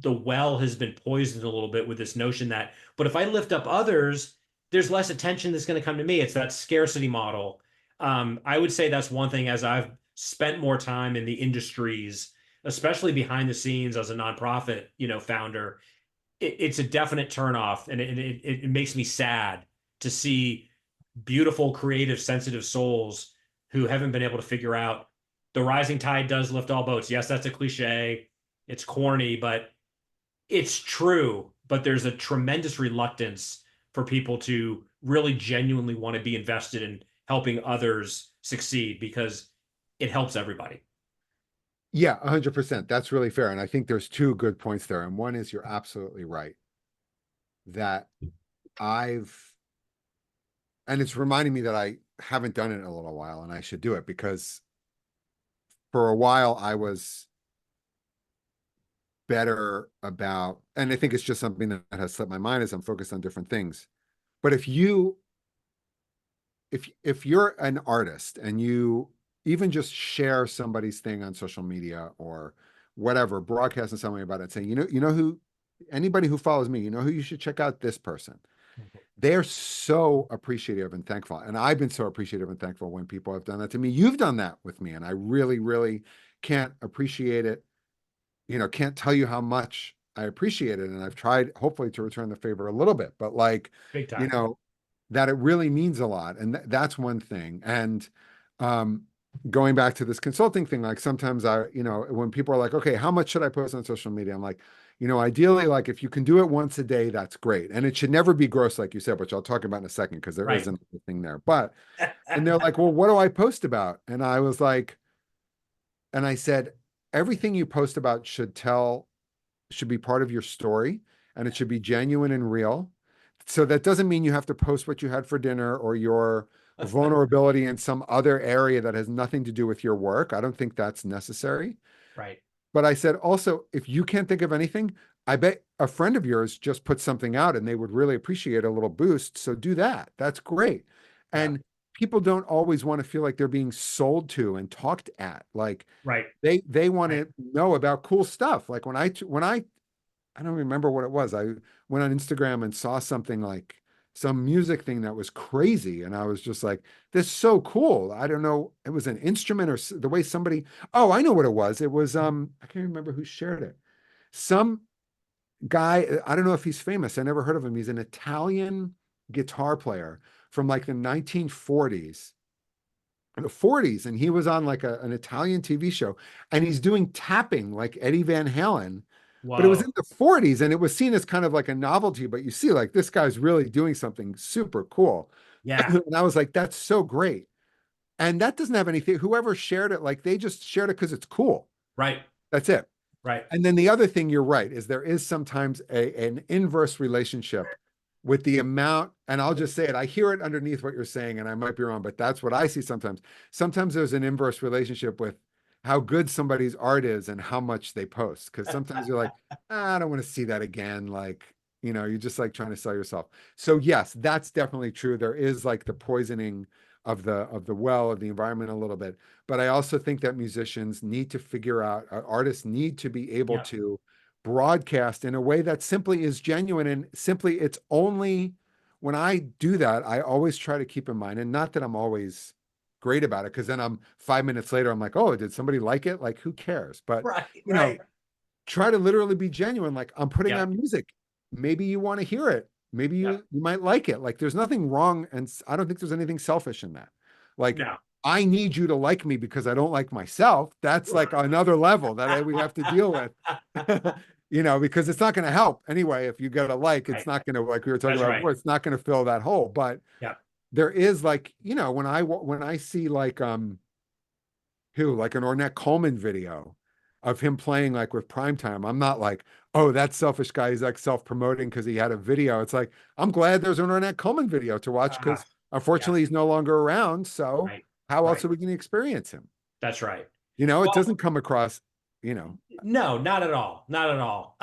Speaker 1: the well has been poisoned a little bit with this notion that, but if I lift up others, there's less attention that's going to come to me. It's that scarcity model. I would say that's one thing as I've spent more time in the industries, especially behind the scenes as a nonprofit, founder. It's a definite turnoff, and it makes me sad to see beautiful, creative, sensitive souls who haven't been able to figure out the rising tide does lift all boats. Yes, that's a cliche. It's corny, but it's true. But there's a tremendous reluctance for people to really genuinely want to be invested in helping others succeed because it helps everybody.
Speaker 2: Yeah, 100%. That's really fair. And I think there's two good points there. And one is you're absolutely right that and it's reminding me that I haven't done it in a little while and I should do it because for a while I was better about, and I think it's just something that has slipped my mind as I'm focused on different things. But if you're an artist and you even just share somebody's thing on social media or whatever, broadcasting something about it, saying, who, anybody who follows me, who you should check out this person. They're so appreciative and thankful. And I've been so appreciative and thankful when people have done that to me. You've done that with me. And I really, really can't appreciate it. Can't tell you how much I appreciate it. And I've tried hopefully to return the favor a little bit, but
Speaker 1: Big time.
Speaker 2: That it really means a lot. And that's one thing. And going back to this consulting thing, like sometimes when people are like, okay, how much should I post on social media? I'm like, ideally, like if you can do it once a day, that's great. And it should never be gross, like you said, which I'll talk about in a second, because there is another thing there. But, and they're like, well, what do I post about? And I was like, and I said, everything you post about should be part of your story, and it should be genuine and real. So that doesn't mean you have to post what you had for dinner or your vulnerability in some other area that has nothing to do with your work. I don't think that's necessary.
Speaker 1: Right.
Speaker 2: But I said, also, if you can't think of anything, I bet a friend of yours just put something out and they would really appreciate a little boost. So do that. That's great. And people don't always want to feel like they're being sold to and talked at. Like they want to know about cool stuff. Like when I don't remember what it was. I went on Instagram and saw something like some music thing that was crazy. And I was just like, this is so cool. I don't know. It was an instrument or the way somebody, oh, I know what it was. It was, I can't remember who shared it. Some guy, I don't know if he's famous. I never heard of him. He's an Italian guitar player from like the 1940s. In the 40s, and he was on like an Italian TV show, and he's doing tapping like Eddie Van Halen.
Speaker 1: Whoa.
Speaker 2: But it was in the 40s, and it was seen as kind of like a novelty, but you see like this guy's really doing something super cool.
Speaker 1: Yeah.
Speaker 2: And I was like, that's so great. And that doesn't have anything, whoever shared it, like they just shared it because it's cool.
Speaker 1: Right.
Speaker 2: That's it.
Speaker 1: Right.
Speaker 2: And then the other thing, you're right, is there is sometimes an inverse relationship with the amount, and I'll just say it, I hear it underneath what you're saying, and I might be wrong, but that's what I see sometimes. Sometimes there's an inverse relationship with how good somebody's art is and how much they post. Because sometimes you're like, I don't want to see that again. Like, you're just like trying to sell yourself. So yes, that's definitely true. There is like the poisoning of the well of the environment a little bit. But I also think that musicians need to figure out, artists need to be able to broadcast in a way that simply is genuine, and simply it's only when I do that, I always try to keep in mind, and not that I'm always great about it, because then I'm 5 minutes later, I'm like, oh, did somebody like it? Like, who cares? But try to literally be genuine. Like, I'm putting on music. Maybe you want to hear it. Maybe you might like it. Like, there's nothing wrong, and I don't think there's anything selfish in that. Like, I need you to like me because I don't like myself. That's like another level that we have to deal with. Because it's not going to help anyway. If you get a like, it's not going to, like we were talking about before, it's not going to fill that hole. But there is like, when I see like, like an Ornette Coleman video of him playing like with Primetime, I'm not like, oh, that selfish guy, he's like self-promoting because he had a video. It's like, I'm glad there's an Ornette Coleman video to watch, because unfortunately he's no longer around. So how else are we going to experience him?
Speaker 1: That's right.
Speaker 2: It doesn't come across,
Speaker 1: No, not at all. Not at all.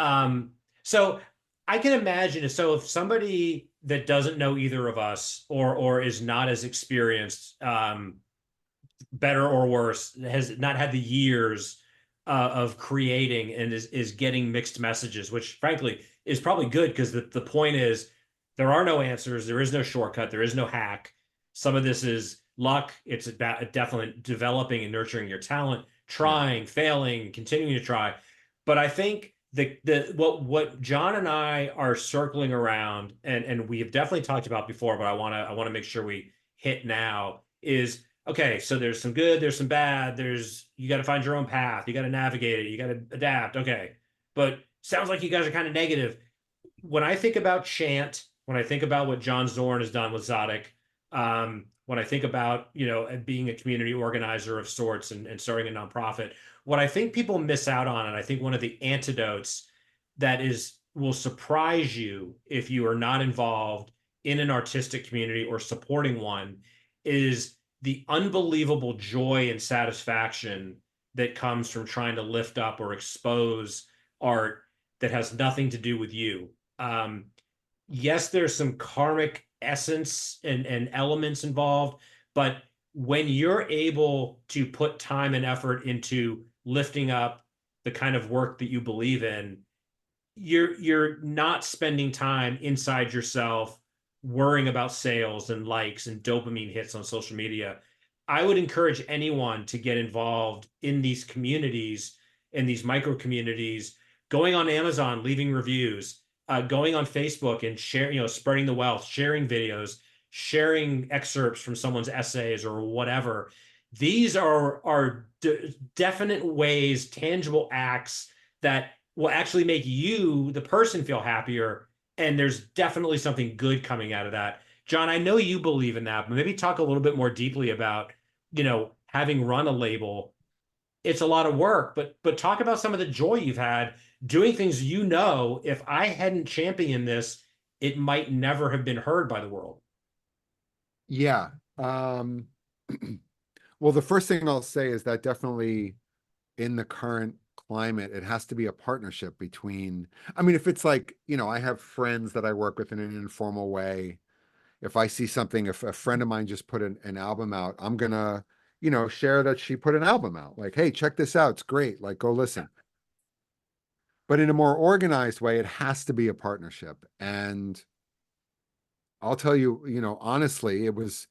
Speaker 1: So I can imagine, so if somebody that doesn't know either of us or is not as experienced, better or worse, has not had the years of creating, and is getting mixed messages, which frankly is probably good, because the point is there are no answers, there is no shortcut, there is no hack. Some of this is luck. It's about definitely developing and nurturing your talent,
Speaker 2: Yeah.
Speaker 1: trying, failing, continuing to try. But I think the what Jon and I are circling around, and we have definitely talked about before, but I want to make sure we hit now, is okay, so there's some good, there's some bad, you got to find your own path, you got to navigate it, you got to adapt. Okay. But sounds like you guys are kind of negative. When I think about Chant, when I think about what John Zorn has done with Tzadik, when I think about, being a community organizer of sorts, and starting a nonprofit, what I think people miss out on, and I think one of the antidotes that will surprise you if you are not involved in an artistic community or supporting one, is the unbelievable joy and satisfaction that comes from trying to lift up or expose art that has nothing to do with you. Yes, there's some karmic essence and elements involved, but when you're able to put time and effort into lifting up the kind of work that you believe in, you're not spending time inside yourself worrying about sales and likes and dopamine hits on social media. I would encourage anyone to get involved in these communities, in these micro communities, going on Amazon, leaving reviews, going on Facebook and spreading the wealth, sharing videos, sharing excerpts from someone's essays or whatever. These are definite ways, tangible acts that will actually make you, the person, feel happier. And there's definitely something good coming out of that. Jon, I know you believe in that, but maybe talk a little bit more deeply about, having run a label. It's a lot of work, but talk about some of the joy you've had doing things. If I hadn't championed this, it might never have been heard by the world.
Speaker 2: Yeah. Well, the first thing I'll say is that definitely in the current climate, it has to be a partnership between, I mean, if it's like, I have friends that I work with in an informal way. If I see something, if a friend of mine just put an album out, I'm gonna, share that she put an album out. Like, hey, check this out. It's great. Like, go listen. But in a more organized way, it has to be a partnership. And I'll tell you, honestly, it was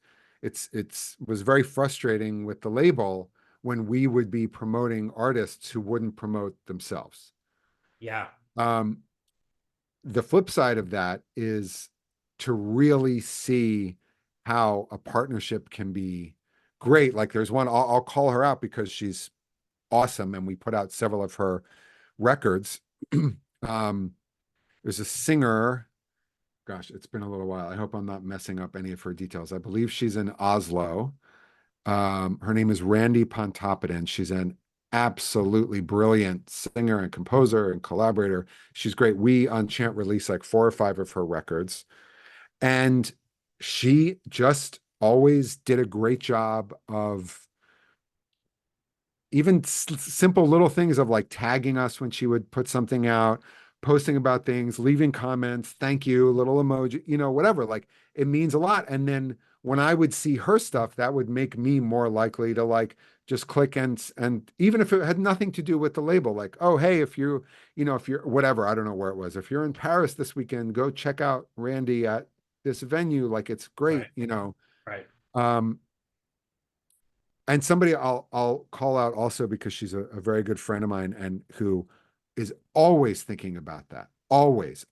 Speaker 2: very frustrating with the label when we would be promoting artists who wouldn't promote themselves.
Speaker 1: Yeah.
Speaker 2: Um, the flip side of that is to really see how a partnership can be great. Like there's one, I'll call her out because she's awesome, and we put out several of her records. There's a singer. Gosh, it's been a little while. I hope I'm not messing up any of her details. I believe she's in Oslo. Her name is Randy Pontoppidan. She's an absolutely brilliant singer and composer and collaborator. She's great. We on Chant released like 4 or 5 of her records. And she just always did a great job of even simple little things of like tagging us when she would put something out, posting about things, leaving comments, thank you, little emoji, whatever. Like it means a lot. And then when I would see her stuff, that would make me more likely to like just click and even if it had nothing to do with the label, like, oh, hey, if you're whatever, I don't know where it was. If you're in Paris this weekend, go check out Randy at this venue. Like it's great,
Speaker 1: Right. Right.
Speaker 2: Um, and somebody I'll call out also because she's a very good friend of mine and who is always thinking about that. Always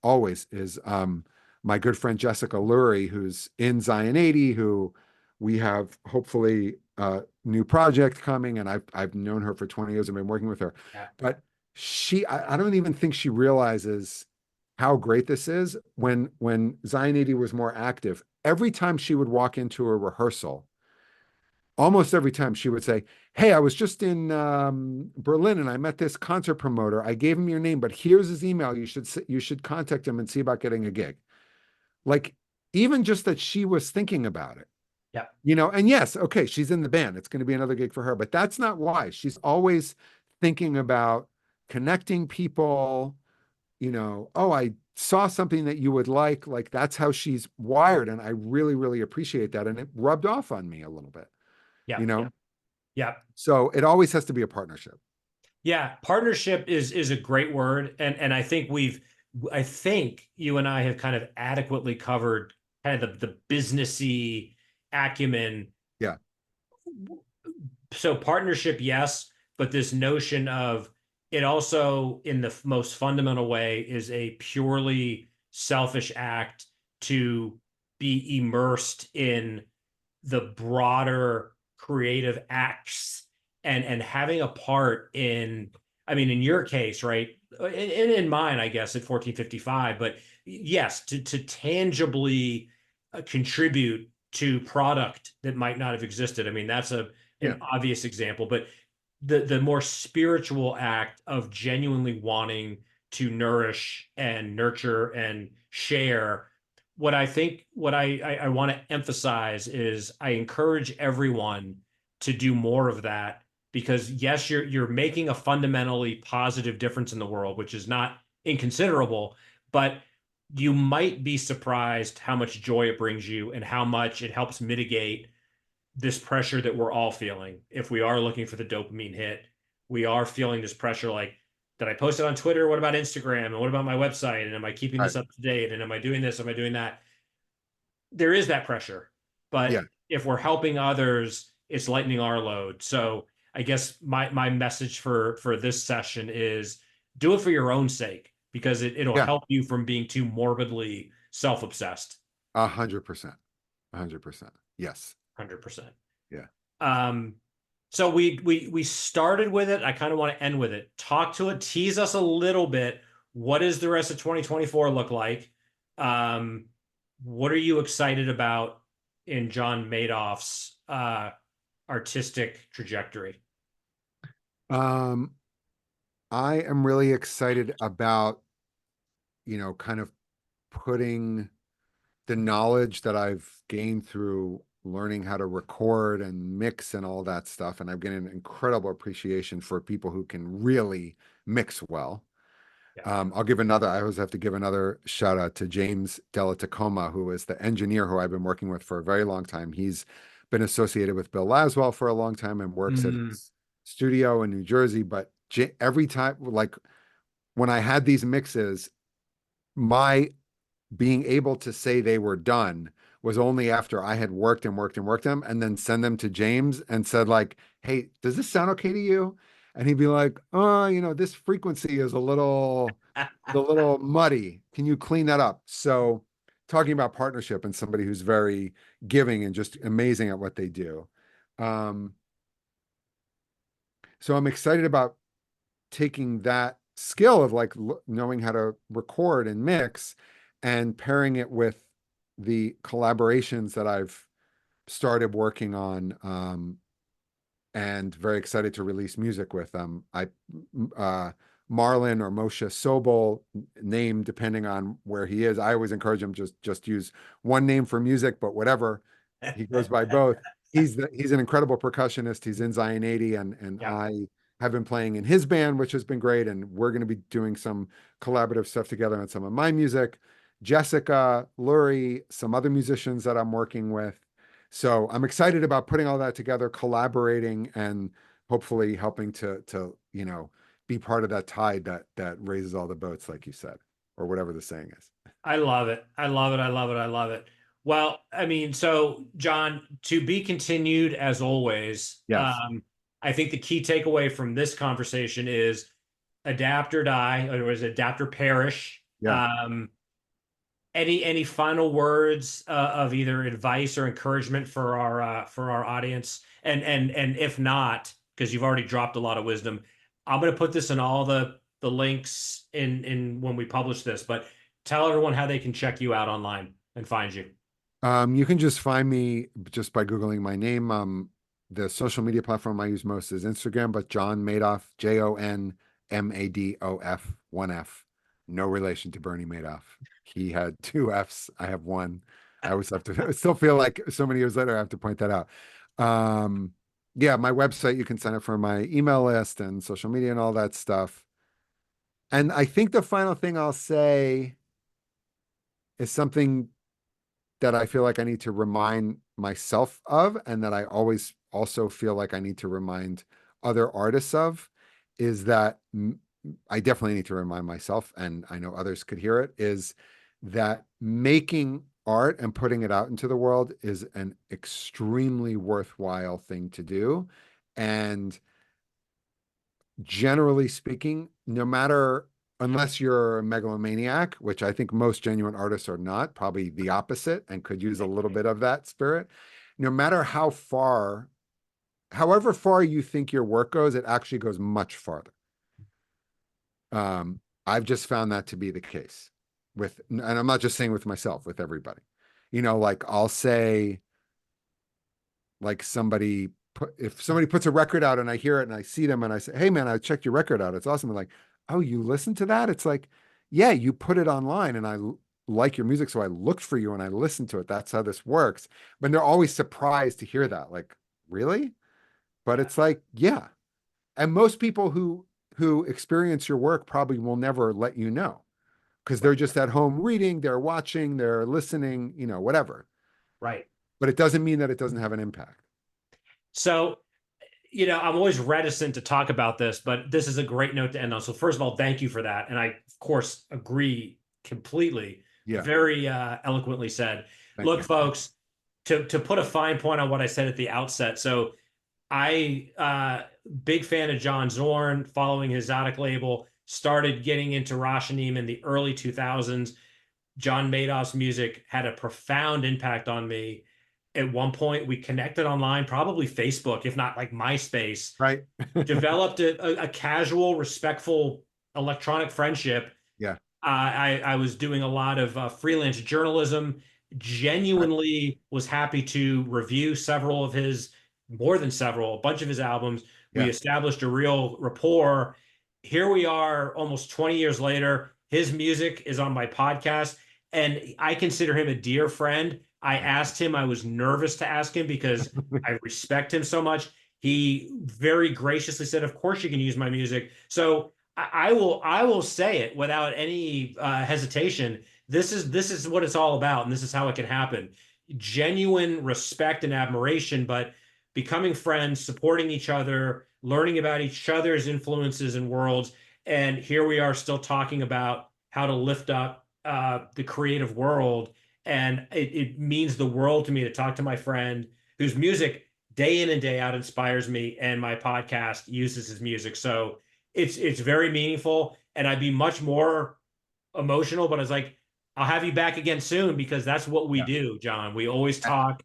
Speaker 2: is my good friend Jessica Lurie, who's in Zion80, who we have hopefully a new project coming, and I've known her for 20 years. I've been working with her,
Speaker 1: Yeah.
Speaker 2: but I don't even think she realizes how great this is. When Zion80 was more active, every time she would walk into a rehearsal, almost every time she would say, hey, I was just in Berlin and I met this concert promoter. I gave him your name, but here's his email. You should contact him and see about getting a gig. Like even just that she was thinking about it,
Speaker 1: Yeah.
Speaker 2: and yes, okay, she's in the band. It's going to be another gig for her, but that's not why. She's always thinking about connecting people, oh, I saw something that you would like that's how she's wired. And I really, really appreciate that. And it rubbed off on me a little bit,
Speaker 1: Yeah.
Speaker 2: you
Speaker 1: Yeah.
Speaker 2: know?
Speaker 1: Yeah.
Speaker 2: So it always has to be a partnership.
Speaker 1: Yeah, partnership is a great word, and I think you and I have kind of adequately covered kind of the businessy acumen.
Speaker 2: Yeah.
Speaker 1: So partnership, yes, but this notion of it also, in the most fundamental way, is a purely selfish act to be immersed in the broader creative acts and having a part in, I mean, in your case, right? And in mine, I guess, at 1455, but yes, to tangibly contribute to product that might not have existed. I mean, that's
Speaker 2: Yeah.
Speaker 1: an obvious example, but the more spiritual act of genuinely wanting to nourish and nurture and share. What I want to emphasize is I encourage everyone to do more of that, because yes, you're making a fundamentally positive difference in the world, which is not inconsiderable, but you might be surprised how much joy it brings you and how much it helps mitigate this pressure that we're all feeling. If we are looking for the dopamine hit, we are feeling this pressure like, did I post it on Twitter? What about Instagram? And what about my website? And am I keeping
Speaker 2: Right.
Speaker 1: this up to date? And am I doing this? Am I doing that? There is that pressure.
Speaker 2: Yeah.
Speaker 1: But if we're helping others, it's lightening our load. So I guess my message for this session is do it for your own sake, because it'll
Speaker 2: Yeah.
Speaker 1: help you from being too morbidly self-obsessed.
Speaker 2: 100%. 100%. Yes.
Speaker 1: 100%.
Speaker 2: Yeah.
Speaker 1: Um, so we started with it. I kind of want to end with it. Talk to it, tease us a little bit. What does the rest of 2024 look like? Um, what are you excited about in Jon Madof's artistic trajectory?
Speaker 2: Um, I am really excited about, kind of putting the knowledge that I've gained through learning how to record and mix and all that stuff. And I've gained an incredible appreciation for people who can really mix well.
Speaker 1: Yeah.
Speaker 2: I always have to give another shout out to James Della Tacoma, who is the engineer who I've been working with for a very long time. He's been associated with Bill Laswell for a long time and works at
Speaker 1: Mm.
Speaker 2: his studio in New Jersey. But every time, like when I had these mixes, my being able to say they were done was only after I had worked and worked and worked them and then send them to James and said like, "Hey, does this sound okay to you?" And he'd be like, "Oh, this frequency is a little muddy. Can you clean that up?" So talking about partnership and somebody who's very giving and just amazing at what they do. Um, so I'm excited about taking that skill of like knowing how to record and mix and pairing it with the collaborations that I've started working on, and very excited to release music with them. uh, Marlon or Moshe Sobol name, depending on where he is. I always encourage him just use one name for music, but whatever, he goes by both. He's an incredible percussionist. He's in Zion80, and
Speaker 1: Yeah.
Speaker 2: I have been playing in his band, which has been great. And we're going to be doing some collaborative stuff together on some of my music. Jessica, Lurie, some other musicians that I'm working with. So I'm excited about putting all that together, collaborating, and hopefully helping to be part of that tide that raises all the boats, like you said, or whatever the saying is.
Speaker 1: I love it. I love it. I love it. I love it. Well, I mean, so Jon, to be continued as always.
Speaker 2: Yes.
Speaker 1: I think the key takeaway from this conversation is adapt or die, or was adapt or perish.
Speaker 2: Yeah.
Speaker 1: Any final words of either advice or encouragement for our audience? And if not, because you've already dropped a lot of wisdom, I'm going to put this in all the links in when we publish this. But tell everyone how they can check you out online and find you.
Speaker 2: You can just find me just by Googling my name. The social media platform I use most is Instagram, but Jon Madoff, JON MADOF, one F. No relation to Bernie Madoff. He had two Fs. I have one. I always have to, I still feel like so many years later, I have to point that out. Yeah, my website, you can sign up for my email list and social media and all that stuff. And I think the final thing I'll say is something that I feel like I need to remind myself of, and that I always also feel like I need to remind other artists of, is that I definitely need to remind myself, and I know others could hear it, is that making art and putting it out into the world is an extremely worthwhile thing to do. And generally speaking, no matter, unless you're a megalomaniac, which I think most genuine artists are not, probably the opposite, and could use a little bit of that spirit, no matter how far, however far you think your work goes, it actually goes much farther. I've just found that to be the case with, and I'm not just saying with myself, with everybody. Like I'll say, like if somebody puts a record out and I hear it and I see them and I say, hey man, I checked your record out. It's awesome. And like, oh, you listen to that? It's like, yeah, you put it online and I like your music. So I looked for you and I listened to it. That's how this works. But they're always surprised to hear that. Like, really? But it's like, yeah. And most people who experience your work probably will never let you know because they're just at home reading, they're watching, they're listening, whatever.
Speaker 1: Right.
Speaker 2: But it doesn't mean that it doesn't have an impact.
Speaker 1: So, I'm always reticent to talk about this, but this is a great note to end on. So first of all, thank you for that. And I, of course, agree completely.
Speaker 2: Yeah.
Speaker 1: Very eloquently said. Look, folks, to put a fine point on what I said at the outset. So I, big fan of John Zorn, following his Tzadik label, started getting into Rashanim in the early 2000s. Jon Madof's music had a profound impact on me. At one point, we connected online, probably Facebook, if not like MySpace.
Speaker 2: Right.
Speaker 1: Developed a casual, respectful electronic friendship.
Speaker 2: Yeah.
Speaker 1: I was doing a lot of freelance journalism. Genuinely was happy to review several of his, more than several, a bunch of his albums. We established a real rapport. Here we are almost 20 years later. His music is on my podcast, and I consider him a dear friend. I asked him, I was nervous to ask him because I respect him so much. He very graciously said, of course you can use my music. So I will say it without any hesitation. This is what it's all about, and this is how it can happen. Genuine respect and admiration, but becoming friends, supporting each other, learning about each other's influences and worlds. And here we are still talking about how to lift up the creative world. And it means the world to me to talk to my friend whose music day in and day out inspires me, and my podcast uses his music. So it's very meaningful, and I'd be much more emotional, but I was like, I'll have you back again soon because that's what we do, John. We always talk.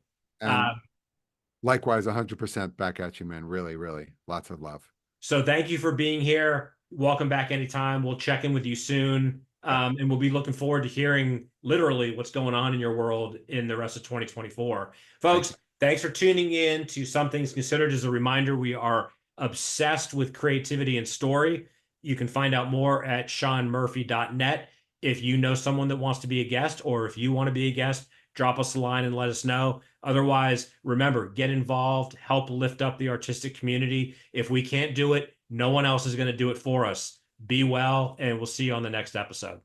Speaker 2: Likewise, 100% back at you, man. Really, really. Lots of love.
Speaker 1: So thank you for being here. Welcome back anytime. We'll check in with you soon. And we'll be looking forward to hearing literally what's going on in your world in the rest of 2024. Folks, thanks for tuning in to Some Things Considered. As a reminder, we are obsessed with creativity and story. You can find out more at seanmurphy.net. If you know someone that wants to be a guest, or if you want to be a guest, drop us a line and let us know. Otherwise, remember, get involved, help lift up the artistic community. If we can't do it, no one else is going to do it for us. Be well, and we'll see you on the next episode.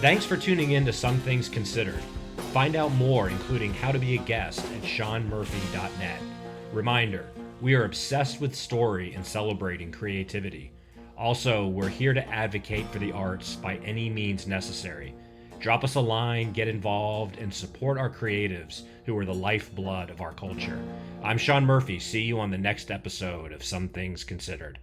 Speaker 1: Thanks for tuning in to Some Things Considered. Find out more, including how to be a guest, at seanmurphy.net. Reminder, we are obsessed with story and celebrating creativity. Also, we're here to advocate for the arts by any means necessary. Drop us a line, get involved, and support our creatives who are the lifeblood of our culture. I'm Sean Murphy. See you on the next episode of Some Things Considered.